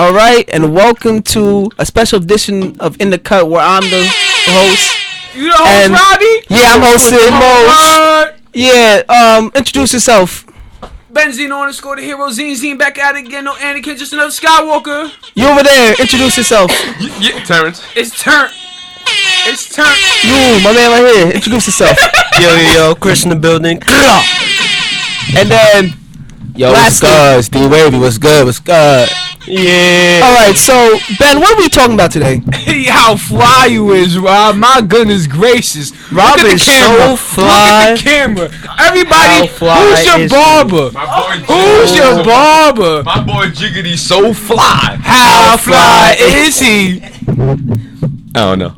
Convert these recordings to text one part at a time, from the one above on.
All right, and welcome to a special edition of In the Cut where I'm the host. You the host, Robbie? Yeah, I'm hosting Mo. Yeah, introduce yourself. Benzino _ the hero, Zine back at it again. No Anakin, just another Skywalker. You over there, introduce yourself. Yeah, Terrence. It's turn. You, my man right here, introduce yourself. Yo, Chris in the building. And then, Yo, lastly, what's good? D-Wavy, what's good? Yeah. Alright, so, Ben, what are we talking about today? How fly you is, Rob. My goodness gracious. Rob Look at is the camera. so fly. Look at the camera. Everybody, How fly who's your is barber? My boy Who's your barber? My boy Jiggity so fly. How fly is he? I don't know.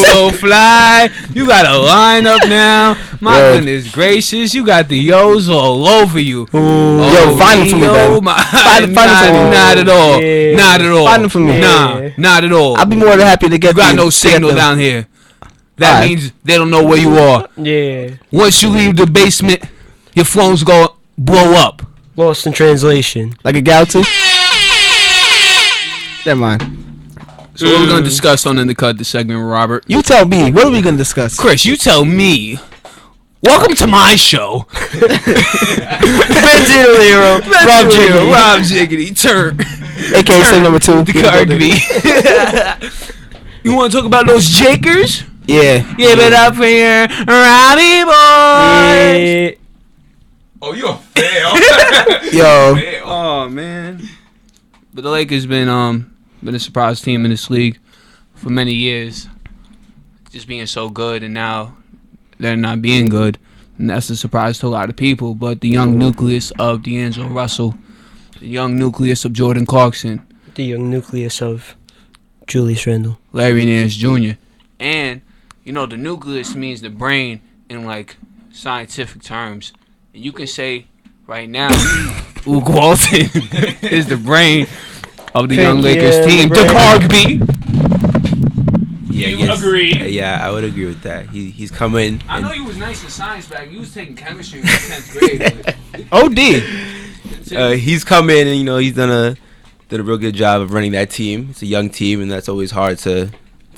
So fly. You got a lineup now. My Yeah. goodness gracious. You got the yos all over you. Yo, find them for me, Ben. Find them for me. Not at all. Yeah. Not at all. Find them for me. Nah, not at all. I'll be more than happy to get You got them- no to get signal them. down here. That Alright. means they don't know where you are. Yeah. Once you leave the basement, your phone's gonna blow up. Lost in translation. Like a galaxy? Never mind. So what we're gonna discuss on In the Cut this segment, Robert? You tell me, what are we going to discuss? Chris, you tell me. Welcome to my show. Benzino the hero. Rob Jiggity. Rob Jiggity. Turn. AKA segment number 2. The card me. You want to talk about those Jakers? Yeah. Give it up for your Robbie boy. Yeah. Oh, you a fail. Yo. Fail. Oh man. But the Lakers been a surprise team in this league for many years. Just being so good, and now they're not being good. And that's a surprise to a lot of people. But the young nucleus of D'Angelo Russell, the young nucleus of Jordan Clarkson, The young nucleus of Julius Randle. Larry Nance Jr. And, the nucleus means the brain in, scientific terms. And you can say right now, Luke Walton is the brain of the young Lakers team. the brain. DeCargby. Yeah, You agree? Yeah, I would agree with that. He's coming. I know you was nice in science back. You was taking chemistry in 10th grade. OD. He's come in and he's did a real good job of running that team. It's a young team and that's always hard to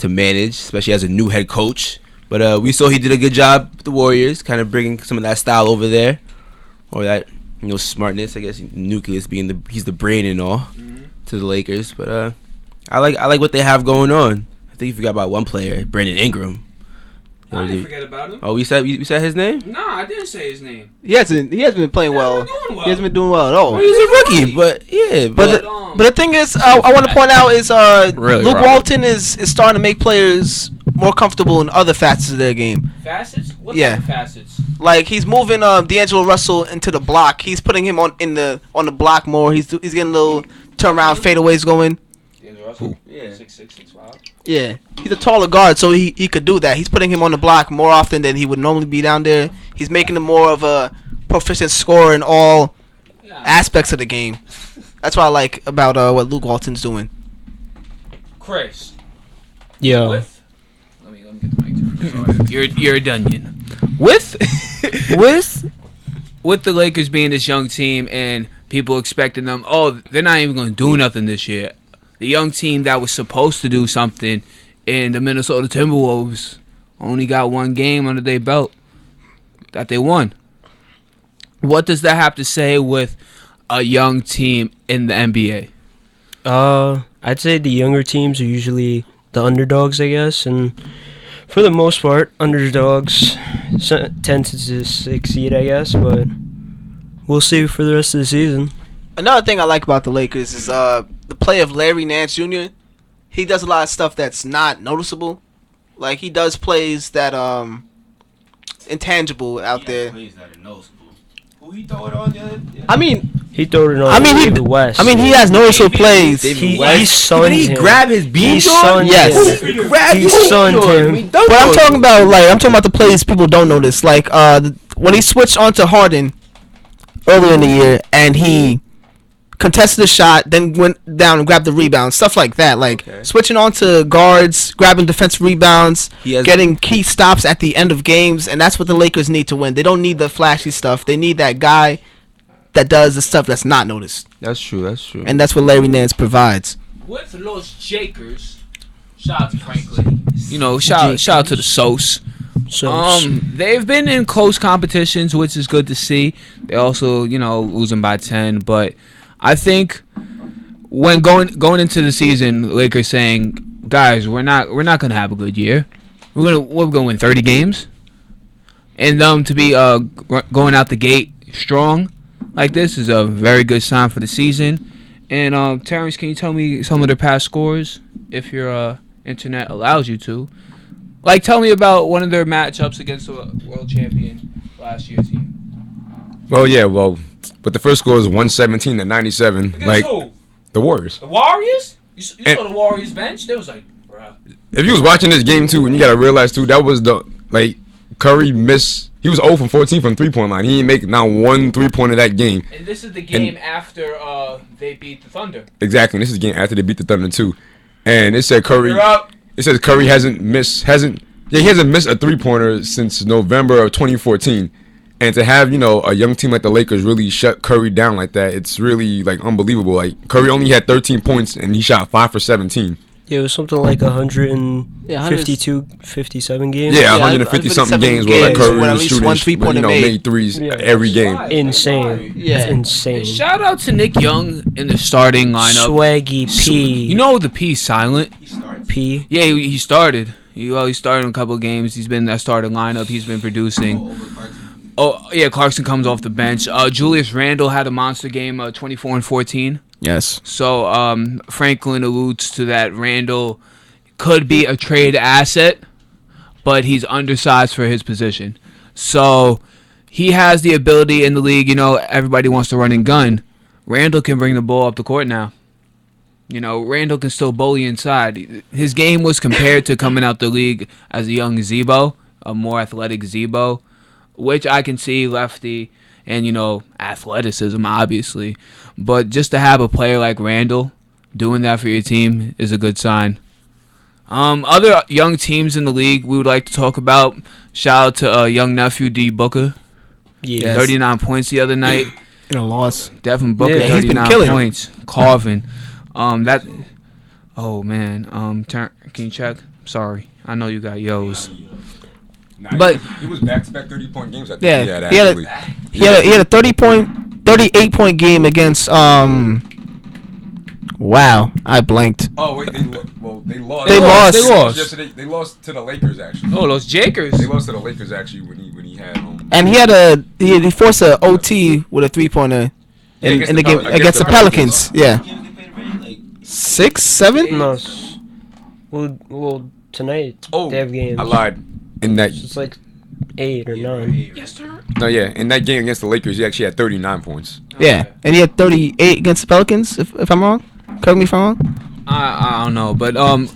manage, especially as a new head coach. But we saw he did a good job with the Warriors, kind of bringing some of that style over there, or that smartness. I guess nucleus being he's the brain and all to the Lakers. But I like what they have going on. I think you forgot about one player, Brandon Ingram. I didn't forget about him. Oh, we said his name. Nah, I didn't say his name. He hasn't been playing well. Doing well. He hasn't been doing well at all. He's a rookie, but yeah, But the thing is, I want to point out is Really, Luke Robert? Walton is starting to make players more comfortable in other facets of their game. Facets? What Yeah. type of facets? Like he's moving D'Angelo Russell into the block. He's putting him on the block more. He's getting little turnaround fadeaways going. Who? Yeah. 6'6", 6'5". Yeah, he's a taller guard, so he could do that. He's putting him on the block more often than he would normally be down there. He's making him more of a proficient scorer in all aspects of the game. That's what I like about what Luke Walton's doing. Chris. Yo. Let me get the mic. You're a dungeon. With the Lakers being this young team and people expecting them, they're not even going to do nothing this year. The young team that was supposed to do something in the Minnesota Timberwolves only got one game under their belt that they won. What does that have to say with a young team in the NBA? I'd say the younger teams are usually the underdogs, I guess, and for the most part, underdogs tend to succeed, I guess, but we'll see for the rest of the season. Another thing I like about the Lakers is the play of Larry Nance Jr. He does a lot of stuff that's not noticeable. Like he does plays that intangible out there. Plays that are noticeable. Who he throw it on the other? I mean, He threw it on I mean, David West. he has noticeable plays. He Did sunned he him. grab his beam He joint? sunned Yes. him. He grabbed He his beam sunned joint. him. He dunked But I'm on talking him. about the plays people don't notice. Like when he switched onto Harden earlier in the year and he contested the shot, then went down and grabbed the rebound, stuff like that. Like switching on to guards, grabbing defensive rebounds, He has- getting key stops at the end of games, and that's what the Lakers need to win. They don't need the flashy stuff. They need that guy that does the stuff that's not noticed, That's true. That's true. and that's what Larry Nance provides. With Los Jakers, shout out to Franklin. You know, shout out to the Sos. So They've been in close competitions, which is good to see. They also, you know, losing by 10, but I think when going into the season, Lakers saying, guys, we're not gonna have a good year. We're gonna win 30 games, and to be going out the gate strong like this is a very good sign for the season. And Terrence, can you tell me some of their past scores if your internet allows you to? Like, tell me about one of their matchups against the world champion last year's team. Well, yeah, but the first score was 117 to 97. Against Like who? the Warriors. The Warriors? You And- saw the Warriors bench? They was like, bruh. If you was watching this game too, and you gotta realize too, that was Curry missed. He was 0 from 14 from 3-point line. He didn't make not one 3-pointer that game. And this is the game after they beat the Thunder. Exactly. And this is the game after they beat the Thunder too. And it said Curry. You're up. It says Curry he hasn't missed a 3-pointer since November of 2014. And to have, a young team like the Lakers really shut Curry down like that, it's really like unbelievable. Like Curry only had 13 points and he shot 5 for 17. yeah, it was something like 152, 57 games. Yeah, Yeah, 150 something games where like games Curry when at was least shooting, one three-pointer made. made threes Yeah. every game. Insane. Yeah. That's insane. Shout out to Nick Young in the starting lineup. Swaggy P. You know the P's silent. P. Yeah, he started. He started in a couple of games. He's been in that starting lineup. He's been producing. Oh, yeah, Clarkson comes off the bench. Julius Randle had a monster game, 24 and 14. Yes. So Franklin alludes to that Randle could be a trade asset, but he's undersized for his position. So he has the ability in the league. Everybody wants to run and gun. Randle can bring the ball up the court now. Randle can still bully inside. His game was compared to coming out the league as a young Zebo, a more athletic Zebo, which I can see lefty and, athleticism, obviously. But just to have a player like Randle doing that for your team is a good sign. Other young teams in the league we would like to talk about. Shout out to young nephew D Booker. Yeah. 39 points the other night. In a loss. Devin Booker, Yeah, he's been 39 killing. points. Carving. Oh man. Can you check? Sorry, I know you got yo's. But- he was back-to-back 30-point games. I think Yeah, he had he had a- actually. He had a 38-point game against Wow, I blanked. Oh wait, they lost. They lost. They lost. Yesterday, they lost to the Lakers actually. Oh, those Jakers. They lost to the Lakers actually when he had And he forced a OT with a 3-pointer in the game against the Pelicans. Yeah, 6, 7. No. Well, tonight they have games. I lied. In that, It's like 8 or 9. Yes, sir. no, yeah, in that game against the Lakers, he actually had 39 points. Yeah, and he had 38 against the Pelicans. If I'm wrong, correct me if I'm wrong. I don't know, but on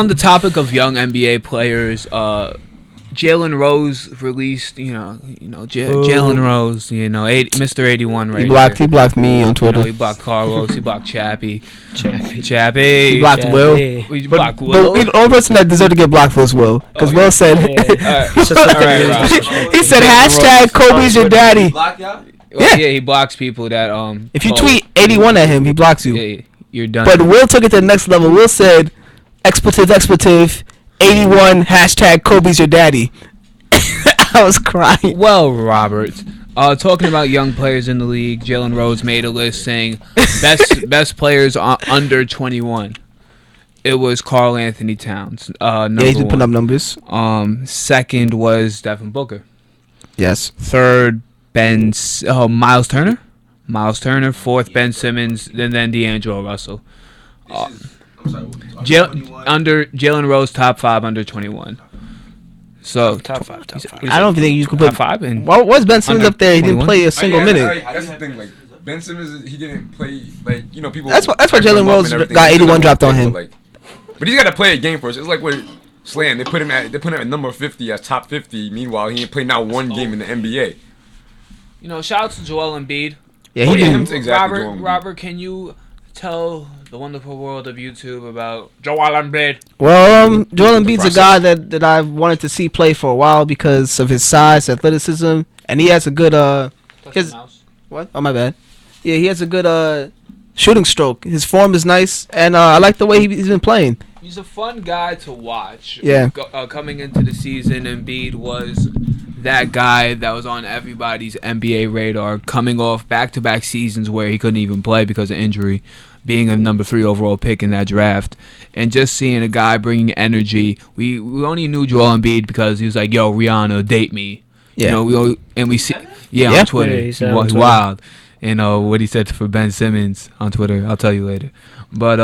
the topic of young NBA players, Jalen Rose released, Jalen Rose, Mr. 81 right He blocked me on here. Twitter. He blocked Carlos. He blocked Chappie. Chappie. Chappie. He blocked Will. He blocked But Will. the only person that deserved to get blocked was Will, because Will said It's just like he said hashtag Kobe's your daddy. Yeah, he blocks people that If you tweet 81 at him, he blocks you. yeah, you're done. But Will took it to the next level. Will said expletive 81 hashtag Kobe's your daddy. I was crying. Well, Robert, talking about young players in the league, Jalen Rose made a list saying best players under 21. It was Karl Anthony Towns. Number He's been putting up one. numbers. Second was Devin Booker. Yes. Third, Miles Turner. Fourth, Ben Simmons. Then D'Angelo Russell. Jalen Rose top 5 under 21. So top 5. I don't think you can top put. 5 and Why was Ben Simmons Under up there? He didn't 21? play a single minute. That's the thing. Like Ben Simmons, he didn't play. Like people. That's why hype Jalen him up Rose and everything. got He 81 didn't dropped on play, him. but he's got to play a game for us. It's like with Slam. They put him at number 50 as top 50. Meanwhile, he ain't played not one game in the NBA. shout out to Joel Embiid. Yeah, Oh, he yeah, didn't. him- exactly, Joel Embiid. Robert, can you tell the wonderful world of YouTube about Joel Embiid? Well, Joel Embiid's a guy that I've wanted to see play for a while because of his size, athleticism, and he has a good Touch His- the mouse. What? Oh, my bad. Yeah, he has a good shooting stroke. His form is nice, and I like the way he's been playing. He's a fun guy to watch. Yeah. Coming into the season, Embiid was that guy that was on everybody's NBA radar, coming off back-to-back seasons where he couldn't even play because of injury, being a number 3 overall pick in that draft, and just seeing a guy bringing energy. We only knew Joel Embiid because he was like, "Yo, Rihanna, date me." Yeah. We see, Yeah. on Twitter, Yeah, he said on He's Twitter. wild. And what he said for Ben Simmons on Twitter, I'll tell you later. But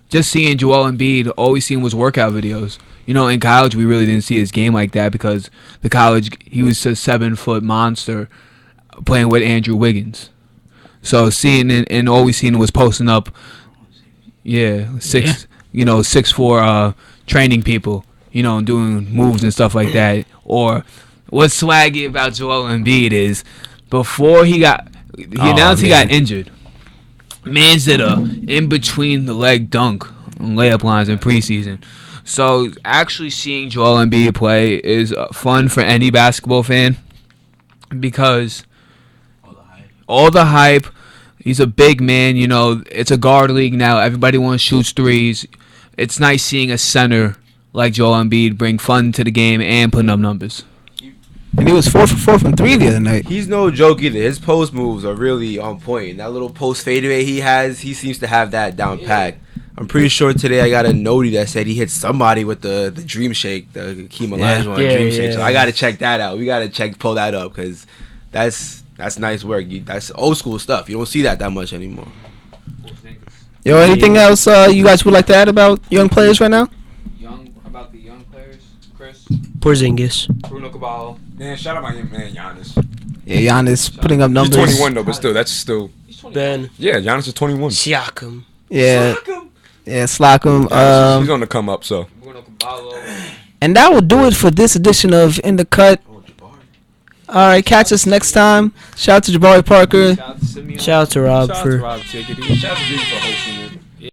just seeing Joel Embiid, all we seen was workout videos. In college we really didn't see his game like that because the college he was a 7-foot monster playing with Andrew Wiggins. So seeing it, and all we seen was posting up, 6'4" training people, and doing moves and stuff like that. Or what's swaggy about Joel Embiid is before he announced he got injured. Man's did a in between the leg dunk on layup lines in preseason. So actually seeing Joel Embiid play is fun for any basketball fan because all the hype. He's a big man. It's a guard league now. Everybody wants to shoot threes. It's nice seeing a center like Joel Embiid bring fun to the game and putting up numbers. And he was 4 for 4 from 3 the other night. He's no joke either. His post moves are really on point. That little post fadeaway he has, he seems to have that down pat. I'm pretty sure today I got a notey that said he hit somebody with the dream shake, the Hakeem Olajuwon dream shake. So I got to check that out. We got to pull that up because that's nice work. That's old school stuff. You don't see that much anymore. Yo, anything else you guys would like to add about young players right now? About the young players, Chris, Porzingis. Bruno Caballo. Man, shout out my man Giannis. Yeah, Giannis putting up He's numbers. 21 though, but still, that's still. Ben. Yeah, Giannis is 21. Siakam. Yeah, slack him. He's on the come up, so. Bruno Caballo. And that will do it for this edition of In the Cut. All right, catch us next time. Shout out to Jabari Parker. Shout out to Simeon. Shout out to Rob Shout out for to Rob Chickadee. Shout out to Jiggy for hosting it.